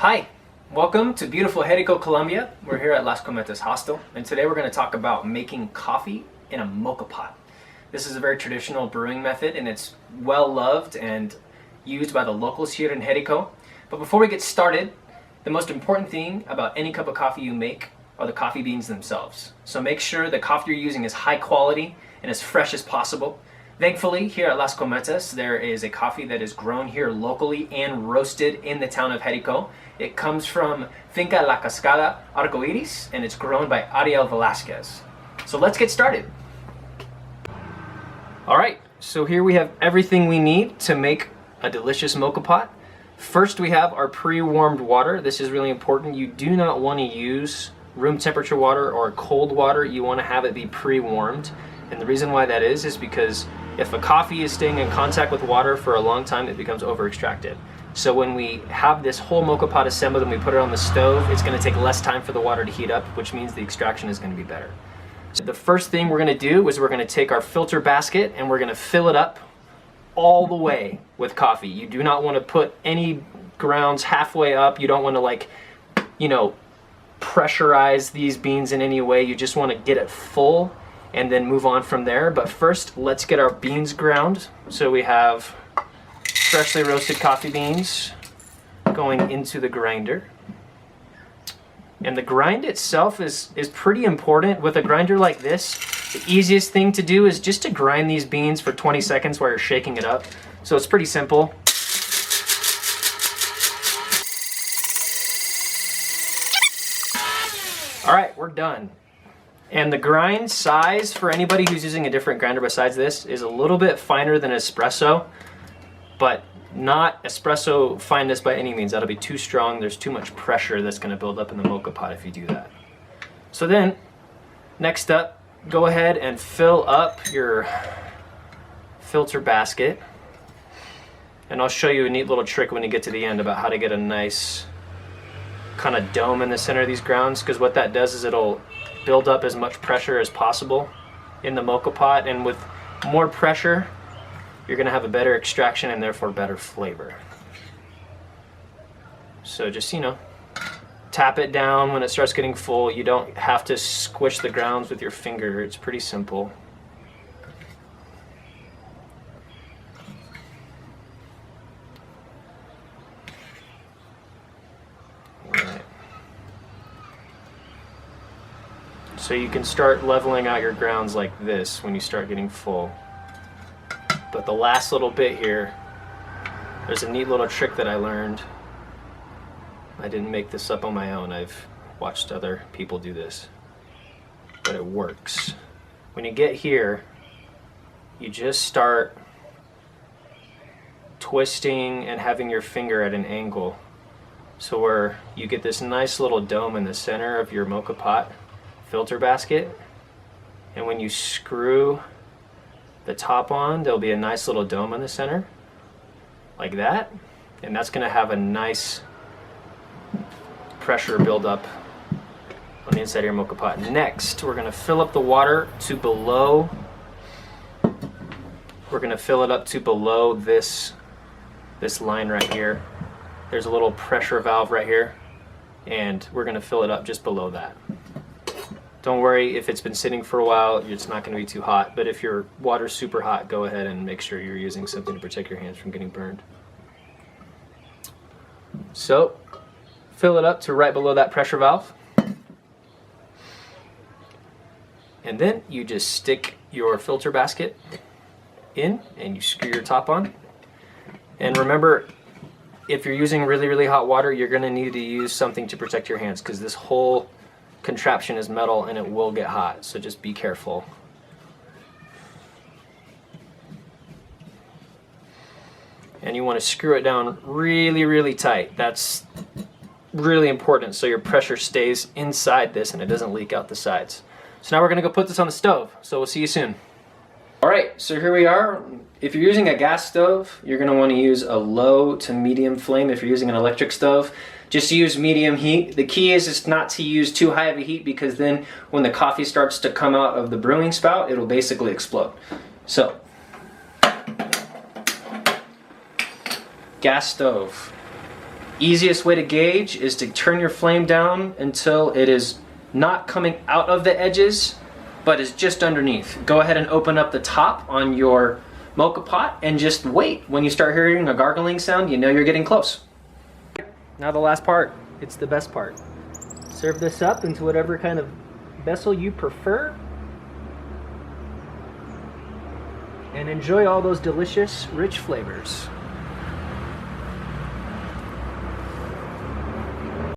Hi, welcome to beautiful Jerico, Colombia. We're here at Las Cometas Hostel, and today we're going to talk about making coffee in a Moka Pot. This is a very traditional brewing method, and it's well loved and used by the locals here in Jerico. But before we get started, the most important thing about any cup of coffee you make are the coffee beans themselves. So make sure the coffee you're using is high quality and as fresh as possible. Thankfully, here at Las Cometas, there is a coffee that is grown here locally and roasted in the town of Jerico. It comes from Finca La Cascada Arcoiris, and it's grown by Ariel Velasquez. So let's get started. All right, so here we have everything we need to make a delicious Moka Pot. First, we have our pre-warmed water. This is really important. You do not want to use room temperature water or cold water. You want to have it be pre-warmed. And the reason why that is because if a coffee is staying in contact with water for a long time, it becomes over-extracted. So when we have this whole Moka Pot assembled and we put it on the stove, it's going to take less time for the water to heat up, which means the extraction is going to be better. So the first thing we're going to do is we're going to take our filter basket and we're going to fill it up all the way with coffee. You do not want to put any grounds halfway up. You don't want to pressurize these beans in any way. You just want to get it full and then move on from there. But first, let's get our beans ground. So we have freshly roasted coffee beans going into the grinder. And the grind itself is pretty important. With a grinder like this, the easiest thing to do is just to grind these beans for 20 seconds while you're shaking it up. So it's pretty simple. All right, we're done. And the grind size for anybody who's using a different grinder besides this is a little bit finer than espresso, but not espresso fineness by any means. That'll be too strong. There's too much pressure that's going to build up in the Moka Pot if you do that. So then, next up, go ahead and fill up your filter basket. And I'll show you a neat little trick when you get to the end about how to get a nice kind of dome in the center of these grounds, because what that does is it'll build up as much pressure as possible in the Moka Pot, and with more pressure you're going to have a better extraction and therefore better flavor. So just tap it down when it starts getting full. You don't have to squish the grounds with your finger. It's pretty simple. So you can start leveling out your grounds like this when you start getting full. But the last little bit here, there's a neat little trick that I learned. I didn't make this up on my own. I've watched other people do this, but it works. When you get here, you just start twisting and having your finger at an angle. So where you get this nice little dome in the center of your Moka Pot filter basket, and when you screw the top on, there'll be a nice little dome in the center like that, and that's going to have a nice pressure build up on the inside of your Moka Pot. Next, we're going to fill up the water to below. We're going to fill it up to below this line right here. There's a little pressure valve right here, and we're going to fill it up just below that. Don't worry if it's been sitting for a while, it's not going to be too hot, but if your water's super hot, go ahead and make sure you're using something to protect your hands from getting burned. So, fill it up to right below that pressure valve. And then you just stick your filter basket in and you screw your top on. And remember, if you're using really, really hot water, you're going to need to use something to protect your hands, because this whole contraption is metal and it will get hot, so just be careful. And you want to screw it down really, really tight. That's really important so your pressure stays inside this and it doesn't leak out the sides. So now we're going to go put this on the stove, so we'll see you soon. Alright, so here we are. If you're using a gas stove, you're going to want to use a low to medium flame. If you're using an electric stove, just use medium heat. The key is not to use too high of a heat, because then when the coffee starts to come out of the brewing spout, it'll basically explode. So, gas stove. easiest way to gauge is to turn your flame down until it is not coming out of the edges, but is just underneath. Go ahead and open up the top on your Moka Pot and just wait. When you start hearing a gargling sound, you know you're getting close. Now the last part, it's the best part. Serve this up into whatever kind of vessel you prefer, and enjoy all those delicious, rich flavors.